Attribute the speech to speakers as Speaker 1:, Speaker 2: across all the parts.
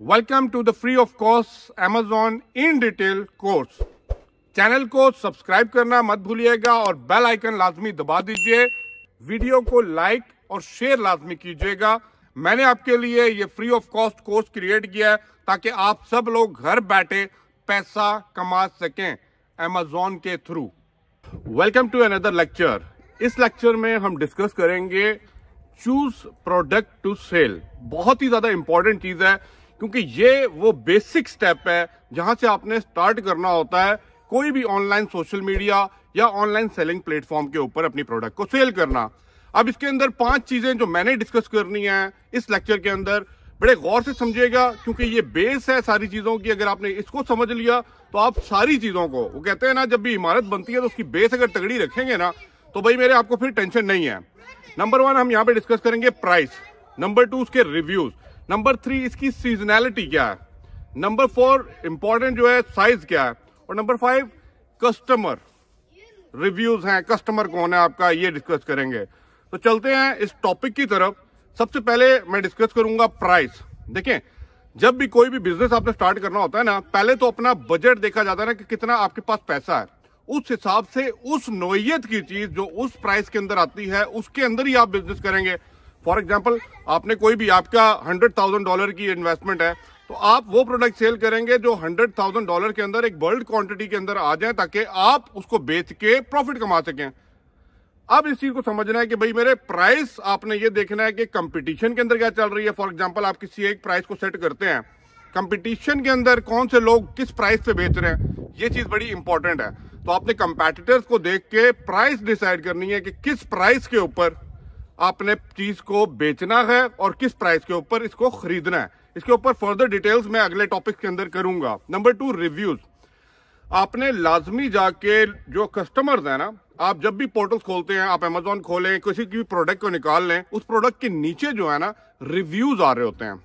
Speaker 1: Welcome to the free of cost Amazon in detail course. Channel को subscribe करना मत भूलिएगा और बेल आइकन लाजमी दबा दीजिए। वीडियो को लाइक और शेयर लाजमी कीजिएगा। मैंने आपके लिए ये free of cost course create किया है ताकि आप सब लोग घर बैठे पैसा कमा सकें Amazon के थ्रू। Welcome to another lecture. इस लेक्चर में हम डिस्कस करेंगे चूज प्रोडक्ट टू सेल। बहुत ही ज्यादा इंपॉर्टेंट चीज है क्योंकि ये वो बेसिक स्टेप है जहां से आपने स्टार्ट करना होता है कोई भी ऑनलाइन सोशल मीडिया या ऑनलाइन सेलिंग प्लेटफॉर्म के ऊपर अपनी प्रोडक्ट को सेल करना। अब इसके अंदर 5 चीजें जो मैंने डिस्कस करनी है इस लेक्चर के अंदर, बड़े गौर से समझिएगा क्योंकि ये बेस है सारी चीजों की। अगर आपने इसको समझ लिया तो आप सारी चीजों को, वो कहते हैं ना, जब भी इमारत बनती है तो उसकी बेस अगर तगड़ी रखेंगे ना तो भाई मेरे आपको फिर टेंशन नहीं है। नंबर 1 हम यहाँ पे डिस्कस करेंगे प्राइस। नंबर 2 उसके रिव्यूज। नंबर 3 इसकी सीजनैलिटी क्या है। नंबर 4 इंपॉर्टेंट जो है साइज क्या है। और नंबर 5 कस्टमर रिव्यूज हैं, कस्टमर कौन है आपका, ये डिस्कस करेंगे। तो चलते हैं इस टॉपिक की तरफ। सबसे पहले मैं डिस्कस करूंगा प्राइस। देखें, जब भी कोई भी बिजनेस आपने स्टार्ट करना होता है ना, पहले तो अपना बजट देखा जाता है ना कि कितना आपके पास पैसा है। उस हिसाब से उस नोयत की चीज जो उस प्राइस के अंदर आती है उसके अंदर ही आप बिजनेस करेंगे। फॉर एग्जांपल, आपने कोई भी, आपका $100,000 की इन्वेस्टमेंट है तो आप वो प्रोडक्ट सेल करेंगे जो $100,000 के अंदर एक बल्क क्वांटिटी के अंदर आ जाए ताकि आप उसको बेच के प्रॉफिट कमा सकें। अब इस चीज को समझना है कि भाई मेरे प्राइस, आपने ये देखना है कि कंपटीशन के अंदर क्या चल रही है। फॉर एग्जांपल, आप किसी एक प्राइस को सेट करते हैं, कंपटीशन के अंदर कौन से लोग किस प्राइस पे बेच रहे हैं, ये चीज बड़ी इंपॉर्टेंट है। तो आपने कंपेटिटर्स को देख के प्राइस डिसाइड करनी है कि किस प्राइस के ऊपर आपने चीज को बेचना है और किस प्राइस के ऊपर इसको खरीदना है। इसके ऊपर फर्दर डिटेल्स मैं अगले टॉपिक के अंदर करूंगा। Number 2 reviews. आपने लाजमी जाके जो कस्टमर्स है ना, आप जब भी पोर्टल्स खोलते हैं, आप Amazon खोलें, किसी की भी प्रोडक्ट को निकाल लें, उस प्रोडक्ट के नीचे जो है ना रिव्यूज आ रहे होते हैं।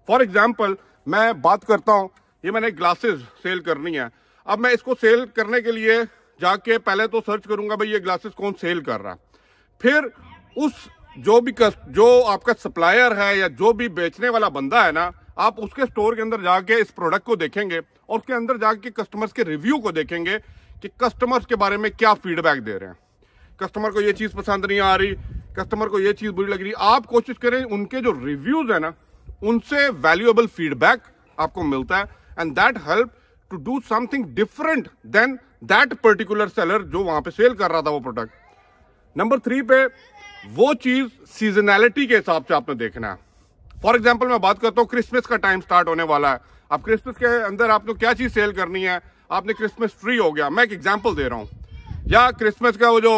Speaker 1: फॉर एग्जाम्पल, मैं बात करता हूं, ये मैंने ग्लासेस सेल करनी है। अब मैं इसको सेल करने के लिए जाके पहले तो सर्च करूंगा भाई ये ग्लासेस कौन सेल कर रहा है। फिर उस जो आपका सप्लायर है या जो भी बेचने वाला बंदा है ना, आप उसके स्टोर के अंदर जाके इस प्रोडक्ट को देखेंगे और उसके अंदर जाके कस्टमर्स के रिव्यू को देखेंगे कि कस्टमर्स के बारे में क्या फीडबैक दे रहे हैं। कस्टमर को ये चीज पसंद नहीं आ रही, कस्टमर को ये चीज बुरी लग रही। आप कोशिश करें उनके जो रिव्यूज है ना उनसे वैल्यूएबल फीडबैक आपको मिलता है and that help to do something different than that particular seller जो वहां पे सेल कर रहा था वो प्रोडक्ट। नंबर 3 पे वो चीज सीजनैलिटी के हिसाब से आपने देखना है। फॉर एग्जाम्पल, मैं बात करता हूँ, क्रिसमस का टाइम स्टार्ट होने वाला है। अब क्रिसमस के अंदर आपको क्या चीज सेल करनी है, आपने क्रिसमस ट्री हो गया, मैं एक एग्जाम्पल दे रहा हूँ, या क्रिसमस का वो जो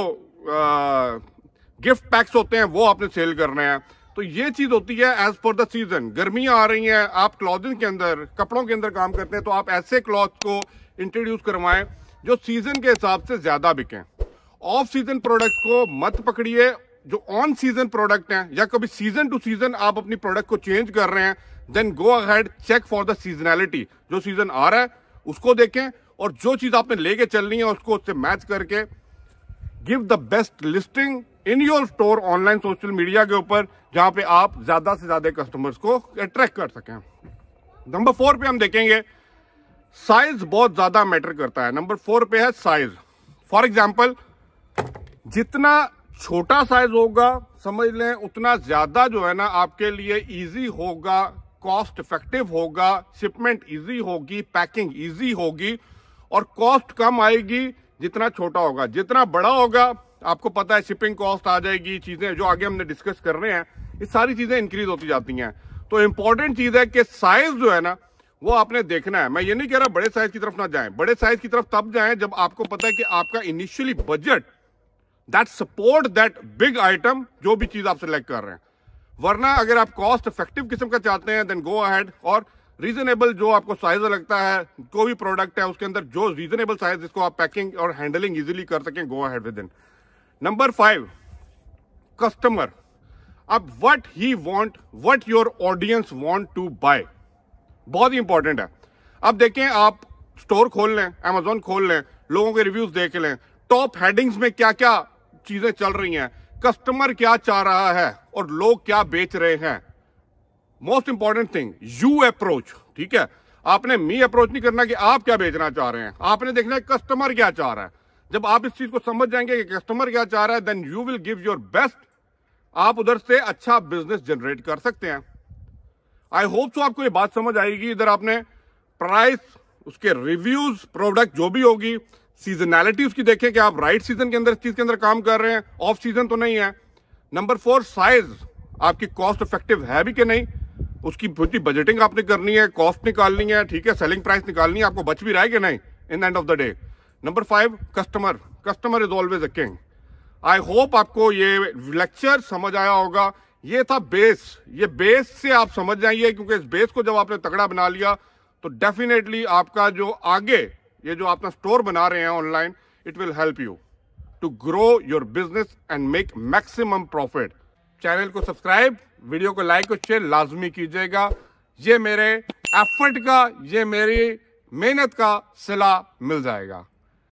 Speaker 1: गिफ्ट पैक्स होते हैं वो आपने सेल करने हैं। तो ये चीज होती है एज पर द सीजन। गर्मियां आ रही हैं, आप क्लॉथिंग के अंदर, कपड़ों के अंदर काम करते हैं, तो आप ऐसे क्लॉथ को इंट्रोड्यूस करवाएं जो सीजन के हिसाब से ज्यादा बिकें। ऑफ सीजन प्रोडक्ट को मत पकड़िए। जो ऑन सीजन प्रोडक्ट हैं या कभी सीजन टू सीजन आप अपनी प्रोडक्ट को चेंज कर रहे हैं, then go ahead, check for the seasonality. जो सीजन आ रहा है उसको देखें और जो चीज आपने लेके चलनी है उसको उससे मैच करके give the best listing in your store online social media के ऊपर, जहां पे आप ज्यादा से ज्यादा कस्टमर्स को अट्रैक्ट कर सकें। नंबर 4 पे हम देखेंगे साइज बहुत ज्यादा मैटर करता है। नंबर 4 पे है साइज। फॉर एग्जाम्पल, जितना छोटा साइज होगा समझ लें उतना ज्यादा जो है ना आपके लिए इजी होगा, कॉस्ट इफेक्टिव होगा, शिपमेंट इजी होगी, पैकिंग इजी होगी और कॉस्ट कम आएगी जितना छोटा होगा। जितना बड़ा होगा आपको पता है शिपिंग कॉस्ट आ जाएगी, चीजें जो आगे हमने डिस्कस कर रहे हैं ये सारी चीजें इंक्रीज होती जाती हैं। तो इंपॉर्टेंट चीज है कि साइज जो है ना वो आपने देखना है। मैं ये नहीं कह रहा बड़े साइज की तरफ ना जाएं, बड़े साइज की तरफ तब जाएं जब आपको पता है कि आपका initially budget that support that big item, जो भी चीज आप सिलेक्ट कर रहे हैं। वरना अगर आप कॉस्ट इफेक्टिव किस्म का चाहते हैं देन गो अहेड, और रीजनेबल जो आपको साइज लगता है, कोई भी प्रोडक्ट है उसके अंदर जो रीजनेबल साइज जिसको आप पैकिंग और हैंडलिंग इजीली कर सकें, go ahead with in. Number 5 customer. अब what he want, what your audience want to buy, बहुत ही इंपॉर्टेंट है। अब देखें, आप स्टोर खोल लें, Amazon खोल लें, लोगों के रिव्यूज देख लें, टॉप हेडिंग्स में क्या क्या चीजें चल रही हैं, कस्टमर क्या चाह रहा है और लोग क्या बेच रहे हैं। Most important thing, you approach. ठीक है, आपने मी अप्रोच नहीं करना कि आप क्या बेचना चाह रहे हैं, आपने देखना है कस्टमर क्या चाह रहा है। जब आप इस चीज को समझ जाएंगे कि कस्टमर क्या चाह रहा है, then you will give your best, आप उधर से अच्छा बिजनेस जनरेट कर सकते हैं। आई होप सो आपको ये बात समझ आएगी। इधर आपने प्राइस, उसके रिव्यूज, प्रोडक्ट जो भी होगी, सीजनैलिटी उसकी देखें कि आप राइट सीजन के अंदर इस चीज के अंदर काम कर रहे हैं, ऑफ सीजन तो नहीं है। नंबर 4, साइज, आपकी कॉस्ट इफेक्टिव है भी कि नहीं, उसकी पूरी बजटिंग आपने करनी है, कॉस्ट निकालनी है, ठीक है, सेलिंग प्राइस निकालनी है, आपको बच भी रहा है कि नहीं in the end of the day. Number 5, customer, customer is always a king. I hope आपको ये लेक्चर समझ आया होगा। ये था बेस, ये बेस से आप समझ जाइए, क्योंकि इस बेस को जब आपने तगड़ा बना लिया तो डेफिनेटली आपका जो आगे ये जो अपना स्टोर बना रहे हैं online, it will help you to grow your business and make maximum profit. Channel को सब्सक्राइब, वीडियो को लाइक और शेयर लाजमी कीजिएगा। ये मेरे एफर्ट का, ये मेरी मेहनत का सिला मिल जाएगा।